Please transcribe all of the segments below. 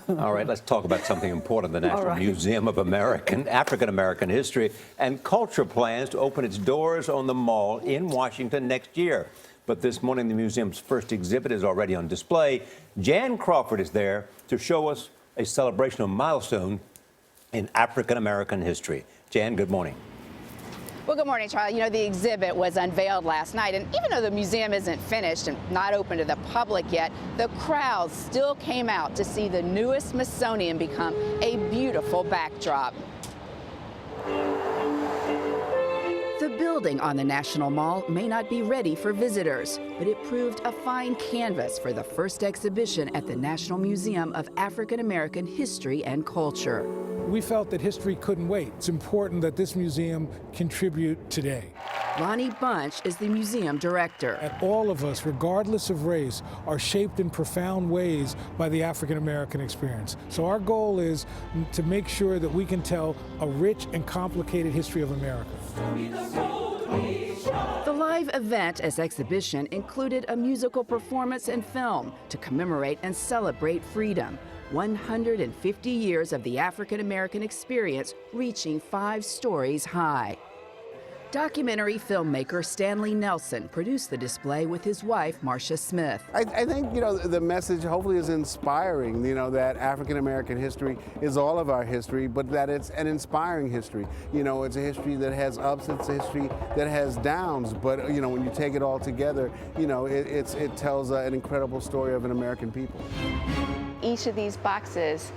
All right, let's talk about something important, the National Museum of African American History and Culture plans to open its doors on the Mall in Washington next year. But this morning, the museum's first exhibit is already on display. Jan Crawford is there to show us a celebration of milestone in African American history. Jan, good morning. Well, good morning, Charlie. You know, the exhibit was unveiled last night, and even though the museum isn't finished and not open to the public yet, the crowd still came out to see the newest Smithsonian become a beautiful backdrop. The building on the National Mall may not be ready for visitors, but it proved a fine canvas for the first exhibition at the National Museum of African American History and Culture. We felt that history couldn't wait. It's important that this museum contribute today. Lonnie Bunch is the museum director. And all of us, regardless of race, are shaped in profound ways by the African American experience. So our goal is to make sure that we can tell a rich and complicated history of America. The live event as exhibition included a musical performance and film to commemorate and celebrate freedom. 150 years of the African American experience reaching 5 stories high. Documentary filmmaker Stanley Nelson produced the display with his wife, Marcia Smith. I think, the message hopefully is inspiring, that African American history is all of our history, but that it's an inspiring history. It's a history that has ups, it's a history that has downs, but, when you take it all together, it tells an incredible story of an American people. Each of these boxes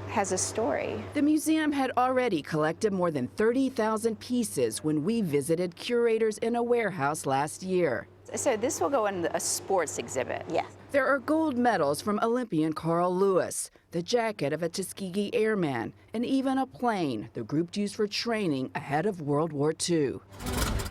has a story. The museum had already collected more than 30,000 pieces when we visited curators in a warehouse last year. So this will go in a sports exhibit. Yes. There are gold medals from Olympian Carl Lewis, the jacket of a Tuskegee airman, and even a plane the group used for training ahead of World War II.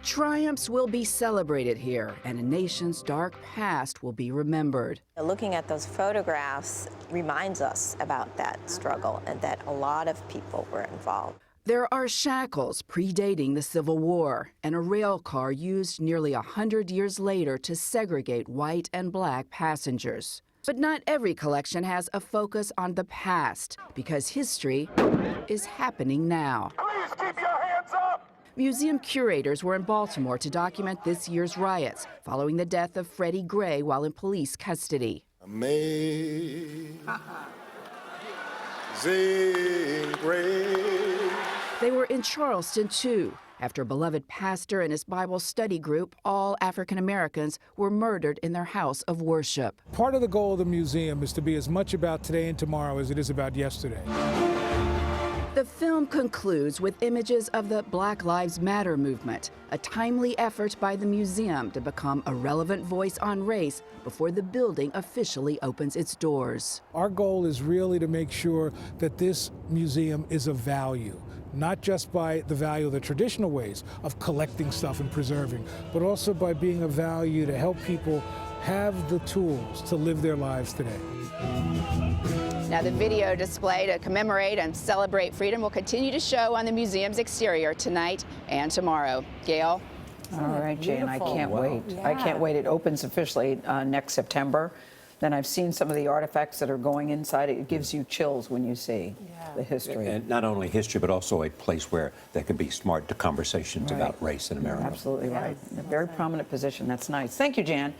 Triumphs will be celebrated here, and a nation's dark past will be remembered. Looking at those photographs reminds us about that struggle and that a lot of people were involved. There are shackles predating the Civil War and a rail car used nearly 100 years later to segregate white and black passengers. But not every collection has a focus on the past, because history is happening now. Please keep your hands up! Museum curators were in Baltimore to document this year's riots following the death of Freddie Gray while in police custody. Amazing grace. They were in Charleston, too, after a beloved pastor and his Bible study group, all African Americans, were murdered in their house of worship. Part of the goal of the museum is to be as much about today and tomorrow as it is about yesterday. The film concludes with images of the Black Lives Matter movement, a timely effort by the museum to become a relevant voice on race before the building officially opens its doors. Our goal is really to make sure that this museum is of value, not just by the value of the traditional ways of collecting stuff and preserving, but also by being of value to help people have the tools to live their lives today. Now, the video display to commemorate and celebrate freedom will continue to show on the museum's exterior tonight and tomorrow. Gail? All right, Jan, I can't wait. Yeah. I can't wait. It opens officially next September. Then I've seen some of the artifacts that are going inside. It gives you chills when you see the history. And not only history, but also a place where there can be smart conversations about race in America. Absolutely right. A very prominent position. That's nice. Thank you, Jan.